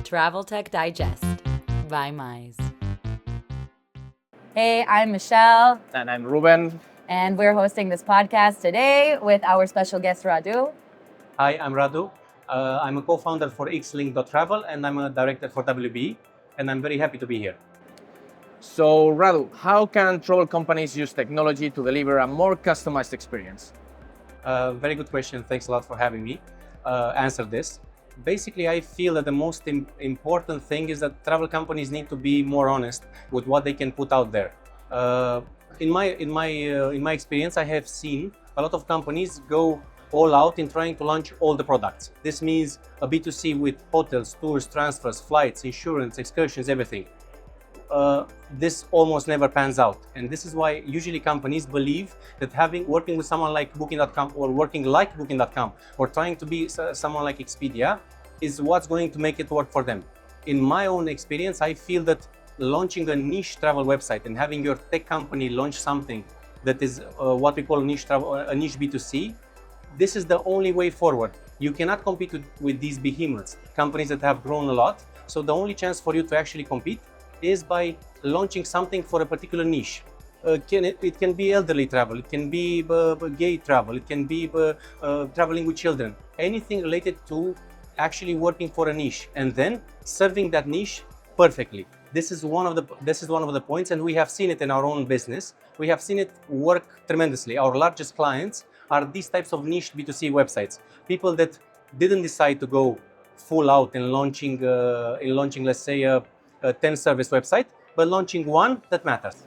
Travel Tech Digest by Mize. Hey, I'm Michelle. And I'm Ruben. And we're hosting this podcast today with our special guest, Radu. Hi, I'm Radu. I'm a co-founder for wbe.travel and I'm a director for wbe, and I'm very happy to be here. So, Radu, how can travel companies use technology to deliver a more customized experience? Very good question. Thanks a lot for having me answer this. Basically, I feel that the most important thing is that travel companies need to be more honest with what they can put out there. In my experience, I have seen a lot of companies go all out in trying to launch all the products. This means a B2C with hotels, tours, transfers, flights, insurance, excursions, everything. This almost never pans out, and this is why usually companies believe that working with someone like Booking.com or working like Booking.com or trying to be someone like Expedia is what's going to make it work for them. In my own experience, I feel that launching a niche travel website and having your tech company launch something that is what we call niche travel, a niche B2C, this is the only way forward. You cannot compete with these behemoths, companies that have grown a lot. So the only chance for you to actually compete is by launching something for a particular niche. It can be elderly travel, it can be gay travel, it can be traveling with children, anything related to actually working for a niche and then serving that niche perfectly. This is one of the points, and we have seen it in our own business. We have seen it work tremendously. Our largest clients are these types of niche B2C websites. People that didn't decide to go full out in launching, let's say, a 10-service website, but launching one that matters.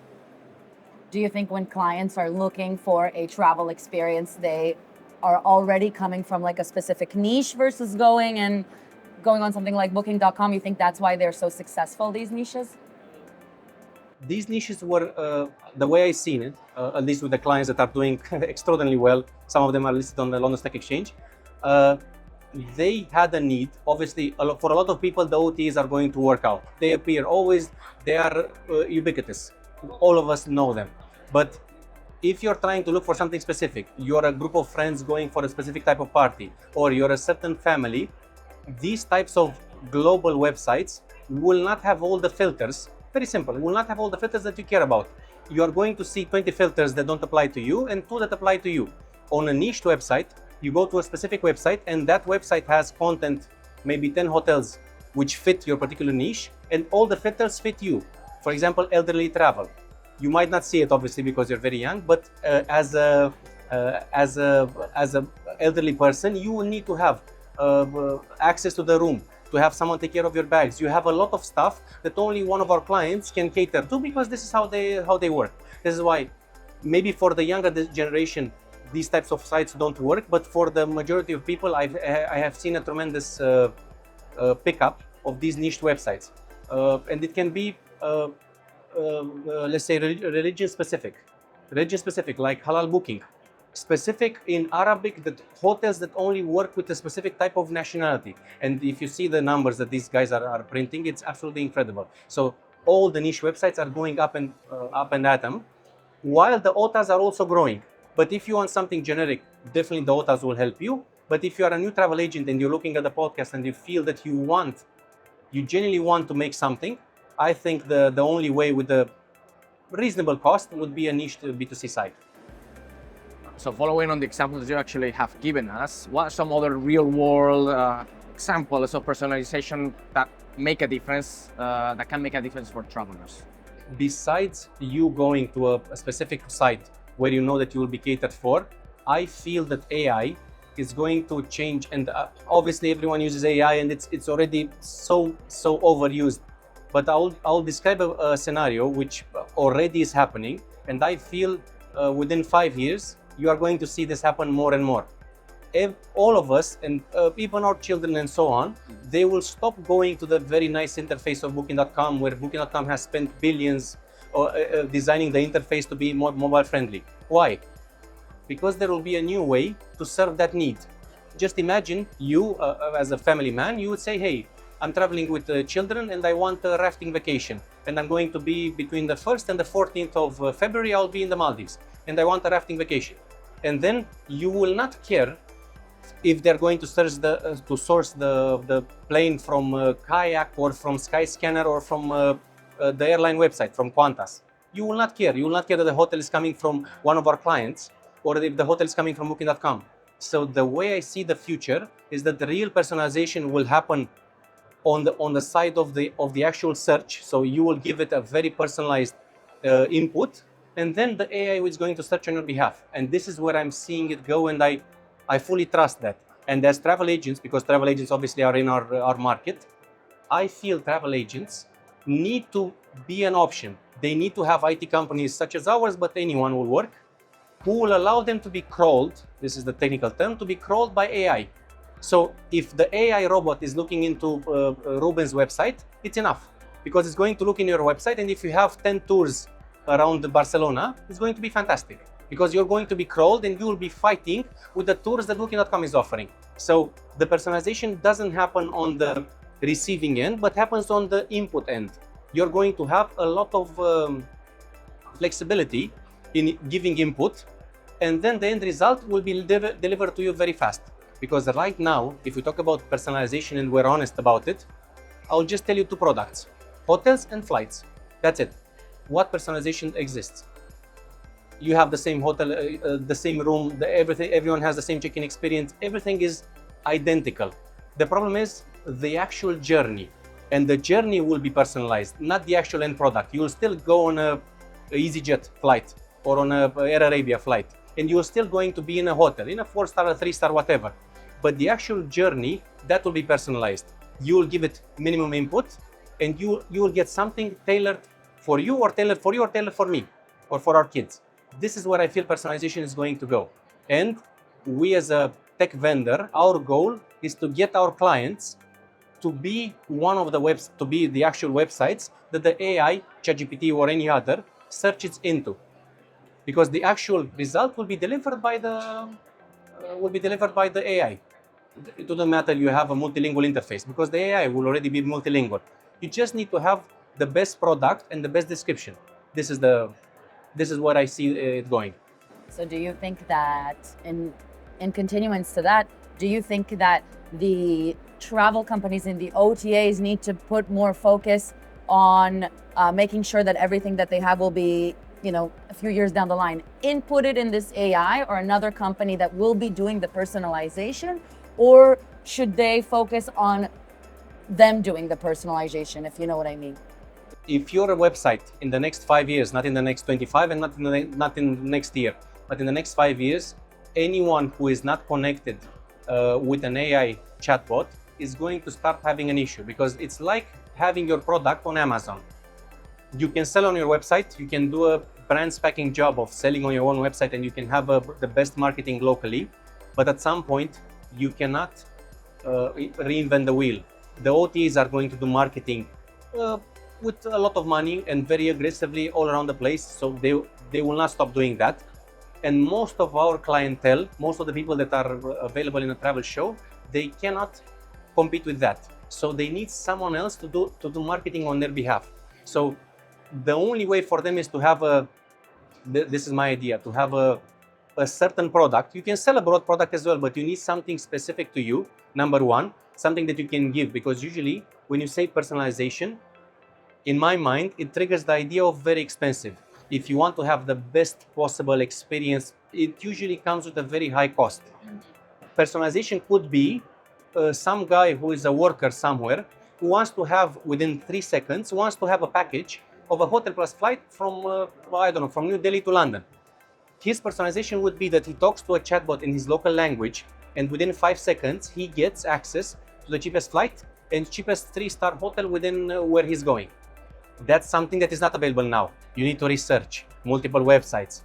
Do you think when clients are looking for a travel experience, they are already coming from like a specific niche versus going on something like Booking.com? You think that's why they're so successful, these niches? These niches were, the way I seen it, at least with the clients that are doing extraordinarily well, some of them are listed on the London Stock Exchange, they had a need. Obviously, for a lot of people, the OTAs are going to work out. They appear always, they are ubiquitous. All of us know them. But if you're trying to look for something specific, you're a group of friends going for a specific type of party, or you're a certain family, these types of global websites will not have all the filters. Very simple, will not have all the filters that you care about. You are going to see 20 filters that don't apply to you and 2 that apply to you. On a niche website, you go to a specific website and that website has content, maybe 10 hotels which fit your particular niche, and all the filters fit you. For example, elderly travel. You might not see it obviously because you're very young, but as a elderly person, you will need to have access to the room, to have someone take care of your bags. You have a lot of stuff that only one of our clients can cater to because this is how they work. This is why maybe for the younger generation, these types of sites don't work, but for the majority of people, I have seen a tremendous pickup of these niche websites. And it can be, let's say, religion specific, like halal booking. Specific in Arabic, that hotels that only work with a specific type of nationality. And if you see the numbers that these guys are printing, it's absolutely incredible. So all the niche websites are going up and at them, while the OTAs are also growing. But if you want something generic, definitely the OTAs will help you. But if you are a new travel agent and you're looking at the podcast and you feel that you genuinely want to make something, I think the only way with the reasonable cost would be a niche B2C site. So following on the examples you actually have given us, what are some other real-world examples of personalization that make a difference, that can make a difference for travelers? Besides you going to a specific site where you know that you will be catered for, I feel that AI is going to change, and obviously everyone uses AI and it's already so overused. But I'll describe a scenario which already is happening, and I feel within 5 years you are going to see this happen more and more. All of us, and even our children and so on, they will stop going to the very nice interface of Booking.com, where Booking.com has spent billions designing the interface to be more mobile friendly. Why? Because there will be a new way to serve that need. Just imagine you, as a family man, you would say, hey, I'm traveling with children and I want a rafting vacation. And I'm going to be between the 1st and the 14th of February, I'll be in the Maldives. And I want a rafting vacation. And then you will not care if they're going to search to source the plane from Kayak or from Skyscanner or from the airline website, from Qantas. You will not care. You will not care that the hotel is coming from one of our clients or if the hotel is coming from booking.com. So the way I see the future is that the real personalization will happen on the side of the actual search. So you will give it a very personalized input, and then the AI is going to search on your behalf. And this is where I'm seeing it go, and I fully trust that. And as travel agents, because travel agents obviously are in our market, I feel travel agents need to be an option. They need to have IT companies such as ours, but anyone will work, who will allow them to be crawled, this is the technical term, to be crawled by AI. So if the AI robot is looking into Ruben's website, it's enough, because it's going to look in your website, and if you have 10 tours around Barcelona, it's going to be fantastic, because you're going to be crawled and you will be fighting with the tours that Booking.com is offering. So the personalization doesn't happen on the receiving end, but happens on the input end. You're going to have a lot of flexibility in giving input, and then the end result will be delivered to you very fast. Because right now, if we talk about personalization and we're honest about it, I'll just tell you two products: hotels and flights. That's it. What personalization exists? You have the same hotel, the same room, everything. Everyone has the same check-in experience. Everything is identical. The problem is the actual journey, and the journey will be personalized, not the actual end product. You will still go on a EasyJet flight or on a Air Arabia flight, and you're still going to be in a hotel, in a 4-star or 3-star, whatever. But the actual journey, that will be personalized. You will give it minimum input, and you will get something tailored for you, or tailored for you, or tailored for me, or for our kids. This is where I feel personalization is going to go. And we as a tech vendor, our goal is to get our clients to be one of the to be the actual websites that the AI, ChatGPT or any other, searches into. Because the actual result will be delivered by the AI. It doesn't matter you have a multilingual interface, because the AI will already be multilingual. You just need to have the best product and the best description. This is what I see it going. So do you think that, in continuance to that, do you think that the travel companies and the OTAs need to put more focus on making sure that everything that they have will be, a few years down the line, inputted in this AI, or another company that will be doing the personalization? Or should they focus on them doing the personalization, if you know what I mean? If you're a website in the next 5 years, not in the next 25 and not in the next year, but in the next 5 years, anyone who is not connected with an AI chatbot is going to start having an issue, because it's like having your product on Amazon. You can sell on your website, you can do a brand spanking job of selling on your own website, and you can have the best marketing locally, but at some point you cannot reinvent the wheel. The OTAs are going to do marketing with a lot of money and very aggressively all around the place, so they will not stop doing that. And most of our clientele, most of the people that are available in a travel show, they cannot compete with that. So they need someone else to do marketing on their behalf. So the only way for them is to have this is my idea, to have a certain product. You can sell a broad product as well, but you need something specific to you, number one, something that you can give. Because usually when you say personalization, in my mind, it triggers the idea of very expensive. If you want to have the best possible experience, it usually comes with a very high cost. Personalization could be some guy who is a worker somewhere who wants to have, within 3 seconds, wants to have a package of a hotel plus flight from, from New Delhi to London. His personalization would be that he talks to a chatbot in his local language, and within 5 seconds, he gets access to the cheapest flight and cheapest 3-star hotel within where he's going. That's something that is not available now. You need to research multiple websites.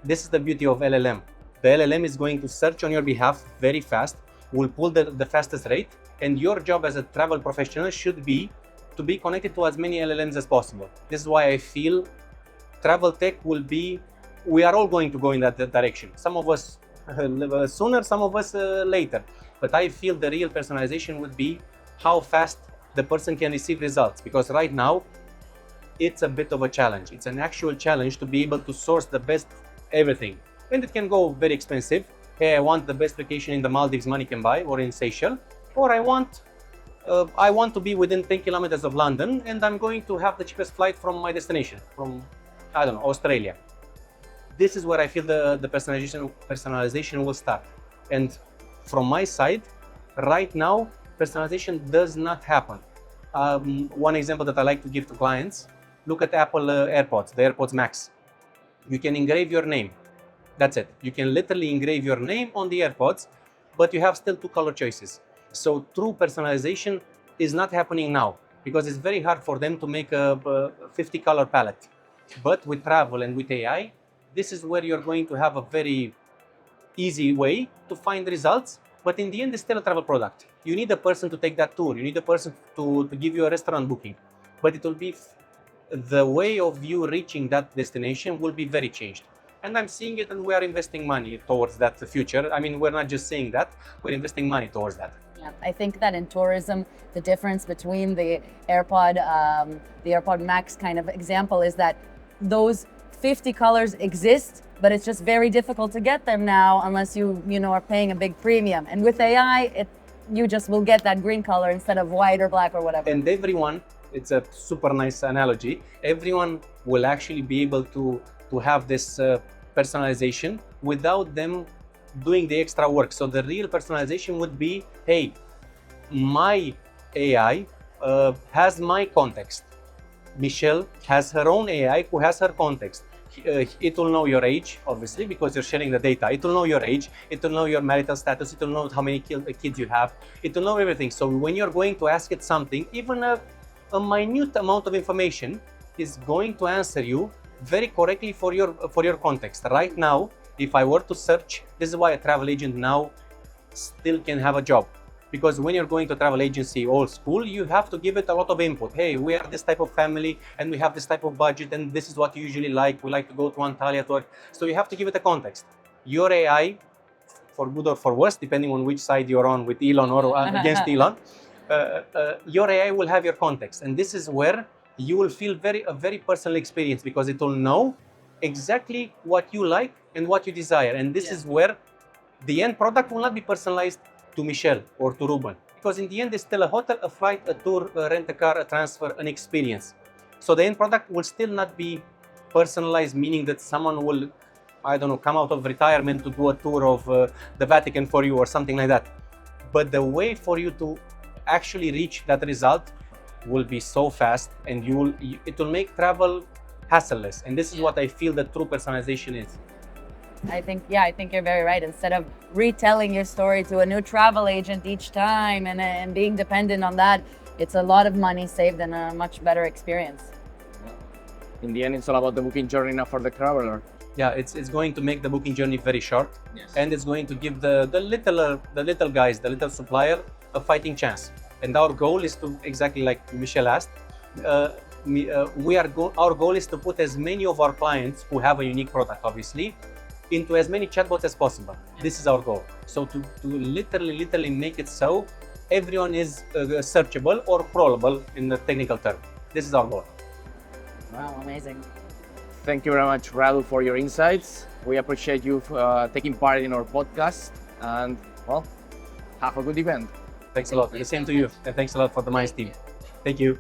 This is the beauty of LLM. The LLM is going to search on your behalf very fast, will pull the fastest rate, and your job as a travel professional should be to be connected to as many LLMs as possible. This is why I feel travel tech we are all going to go in that direction. Some of us sooner, some of us later. But I feel the real personalization would be how fast the person can receive results. Because right now, it's a bit of a challenge. It's an actual challenge to be able to source the best everything. And it can go very expensive, hey, I want the best vacation in the Maldives money can buy, or in Seychelles, or I want to be within 10 kilometers of London, and I'm going to have the cheapest flight from my destination, from, I don't know, Australia. This is where I feel the personalization will start. And from my side, right now, personalization does not happen. One example that I like to give to clients, look at Apple AirPods, the AirPods Max. You can engrave your name. That's it. You can literally engrave your name on the AirPods, but you have still 2 color choices. So true personalization is not happening now because it's very hard for them to make a 50 color palette. But with travel and with AI, this is where you're going to have a very easy way to find results. But in the end, it's still a travel product. You need a person to take that tour. You need a person to give you a restaurant booking. But it will be the way of you reaching that destination will be very changed. And I'm seeing it, and we are investing money towards that future. I mean, we're not just saying that, we're investing money towards that. Yeah, I think that in tourism, the difference between the AirPod Max kind of example is that those 50 colors exist, but it's just very difficult to get them now unless you are paying a big premium. And with AI, you just will get that green color instead of white or black or whatever. And everyone, it's a super nice analogy, everyone will actually be able to have this personalization without them doing the extra work. So the real personalization would be, hey, my AI has my context. Michelle has her own AI who has her context. It will know your age, obviously, because you're sharing the data. It will know your age, it will know your marital status, it will know how many kids you have, it will know everything. So when you're going to ask it something, even a minute amount of information is going to answer you very correctly for your context. Right now, if I were to search, this is why a travel agent now still can have a job. Because when you're going to a travel agency old school, you have to give it a lot of input. Hey, we are this type of family and we have this type of budget and this is what you usually like. We like to go to Antalya to work. So you have to give it a context. Your AI, for good or for worse, depending on which side you're on, with Elon or against Elon, your AI will have your context. And this is where you will feel a very personal experience because it will know exactly what you like and what you desire. And this is where the end product will not be personalized to Michelle or to Ruben. Because in the end, it's still a hotel, a flight, a tour, a rent a car, a transfer, an experience. So the end product will still not be personalized, meaning that someone will, I don't know, come out of retirement to do a tour of the Vatican for you or something like that. But the way for you to actually reach that result will be so fast, and it will make travel hassleless. And this is what I feel that true personalization is. I think you're very right. Instead of retelling your story to a new travel agent each time and being dependent on that, it's a lot of money saved and a much better experience. In the end, it's all about the booking journey now for the traveler. Yeah, it's going to make the booking journey very short, Yes. and it's going to give the little guys, the little supplier, a fighting chance. And our goal is to, exactly like Michelle asked, our goal is to put as many of our clients who have a unique product, obviously, into as many chatbots as possible. This is our goal. So to literally make it so everyone is searchable or crawlable in the technical term. This is our goal. Wow, amazing. Thank you very much, Radu, for your insights. We appreciate you taking part in our podcast, and well, have a good event. Thanks a lot. The same to you. And thanks a lot for the Mize team. Thank you.